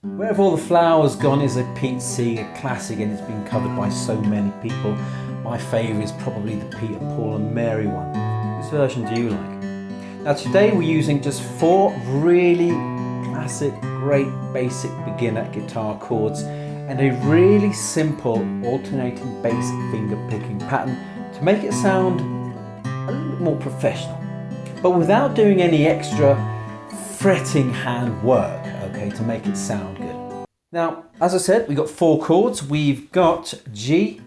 Where Have All the Flowers Gone is a Pete Seeger classic and it's been covered by so many people. My favourite is probably the Peter, Paul and Mary one. Which version do you like? Now today we're using just 4 really classic, great basic beginner guitar chords and a really simple alternating bass finger picking pattern to make it sound a little bit more professional, but without doing any extra fretting hand work, okay, to make it sound good. Now, as I said, we've got 4 chords. We've got G,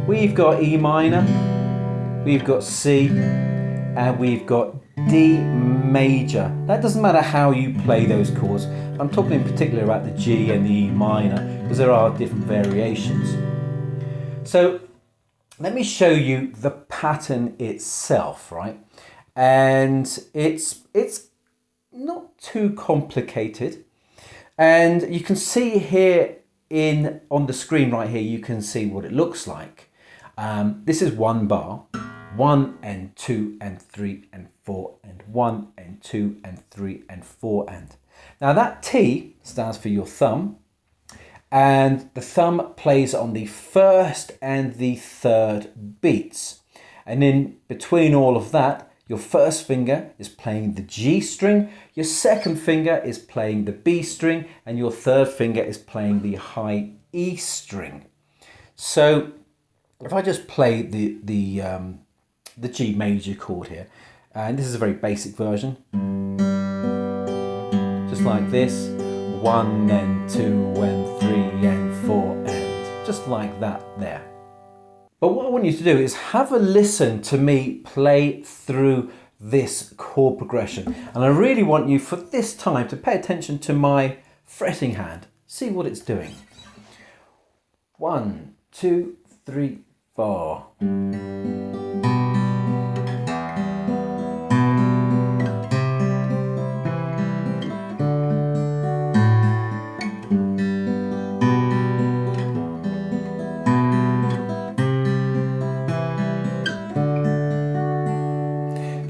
we've got E minor, we've got C, and we've got D major. That doesn't matter how you play those chords. I'm talking in particular about the G and the E minor because there are different variations. So let me show you the pattern itself, right? And it's not too complicated. And you can see here on the screen right here, you can see what it looks like. This is 1 bar, 1 and 2 and 3 and 4 and 1 and 2 and 3 and 4 and. Now that T stands for your thumb, and the thumb plays on the 1st and the 3rd beats. And in between all of that, your first finger is playing the G string, your second finger is playing the B string, and your third finger is playing the high E string. So if I just play the G major chord here, and this is a very basic version, just like this, 1 and 2 and 3 and 4 and just like that there. But what I want you to do is have a listen to me play through this chord progression. And I really want you for this time to pay attention to my fretting hand. See what it's doing. 1, 2, 3, 4.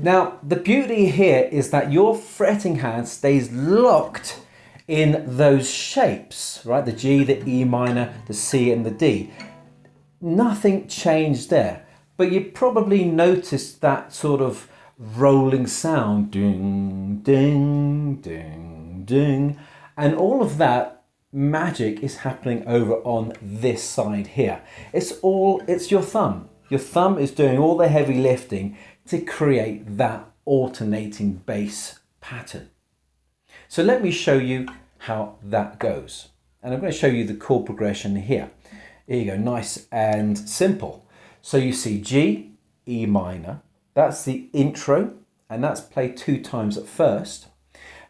Now, the beauty here is that your fretting hand stays locked in those shapes, right? The G, the E minor, the C and the D. Nothing changed there, but you probably noticed that sort of rolling sound, ding, ding, ding, ding. And all of that magic is happening over on this side here. It's your thumb. Your thumb is doing all the heavy lifting to create that alternating bass pattern. So let me show you how that goes. And I'm going to show you the chord progression here. Here you go, nice and simple. So you see G, E minor, that's the intro, and that's played 2 times at first.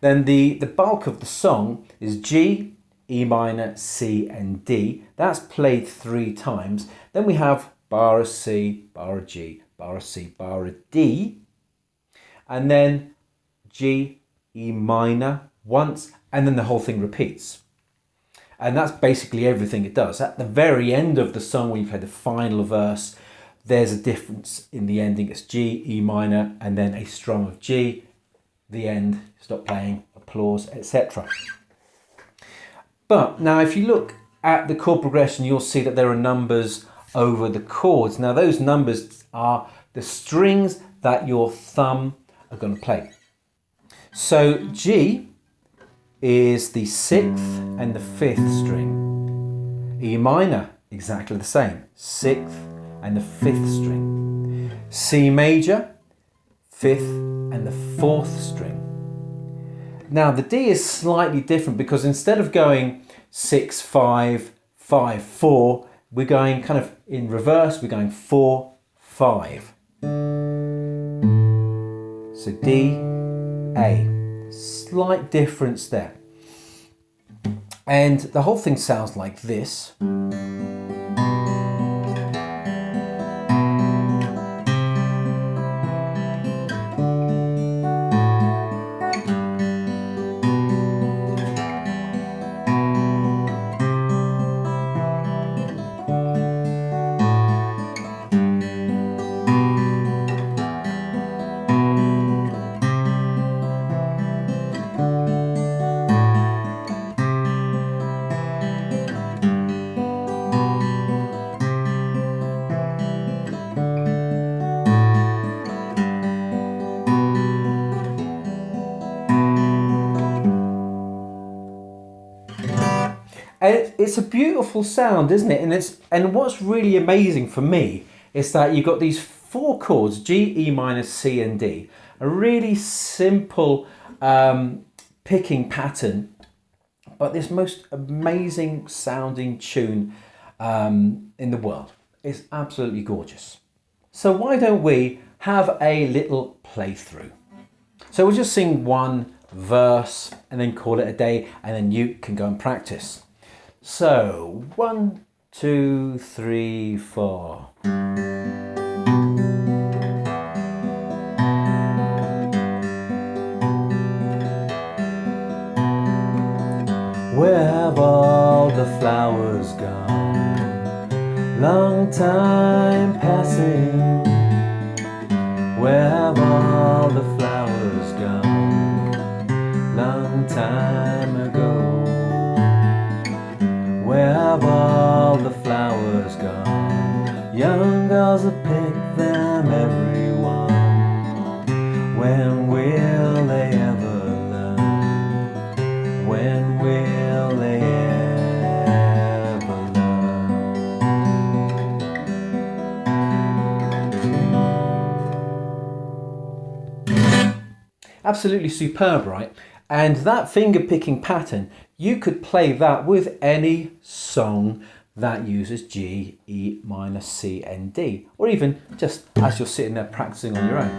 Then the bulk of the song is G, E minor, C and D. That's played 3 times. Then we have bar of C, bar of G, bar of C, bar of D, and then G, E minor once, and then the whole thing repeats. And that's basically everything it does. At the very end of the song, when you play the final verse, there's a difference in the ending. It's G, E minor, and then a strum of G, the end, stop playing, applause, etc. But now if you look at the chord progression, you'll see that there are numbers over the chords. Now those numbers are the strings that your thumb are going to play. So G is the 6th and the 5th string. E minor, exactly the same, 6th and the 5th string. C major, 5th and the 4th string. Now the D is slightly different because instead of going 6, 5, 5, 4, we're going kind of in reverse, we're going 4, 5. So D, A, slight difference there. And the whole thing sounds like this. And it's a beautiful sound, isn't it? And what's really amazing for me is that you've got these 4 chords, G, E minor, C and D. A really simple picking pattern, but this most amazing sounding tune in the world. It's absolutely gorgeous. So why don't we have a little playthrough? So we'll just sing one verse and then call it a day, and then you can go and practice. So 1, 2, 3, 4. Where have all the flowers gone? Long time passing. Where have all the flowers gone? Long time ago. Where have all the flowers gone? Young girls have picked them, everyone. When will they ever learn? When will they ever learn? Absolutely superb, right? And that finger picking pattern, you could play that with any song that uses G, E minor, C and D, or even just as you're sitting there practicing on your own.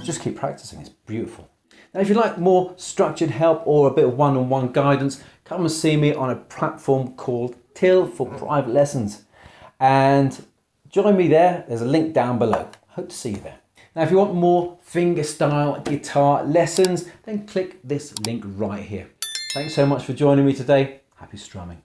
Just keep practicing, it's beautiful. Now if you'd like more structured help or a bit of one-on-one guidance, come and see me on a platform called Till for private lessons. And join me there, there's a link down below. Hope to see you there. Now if you want more fingerstyle guitar lessons, then click this link right here. Thanks so much for joining me today. Happy strumming.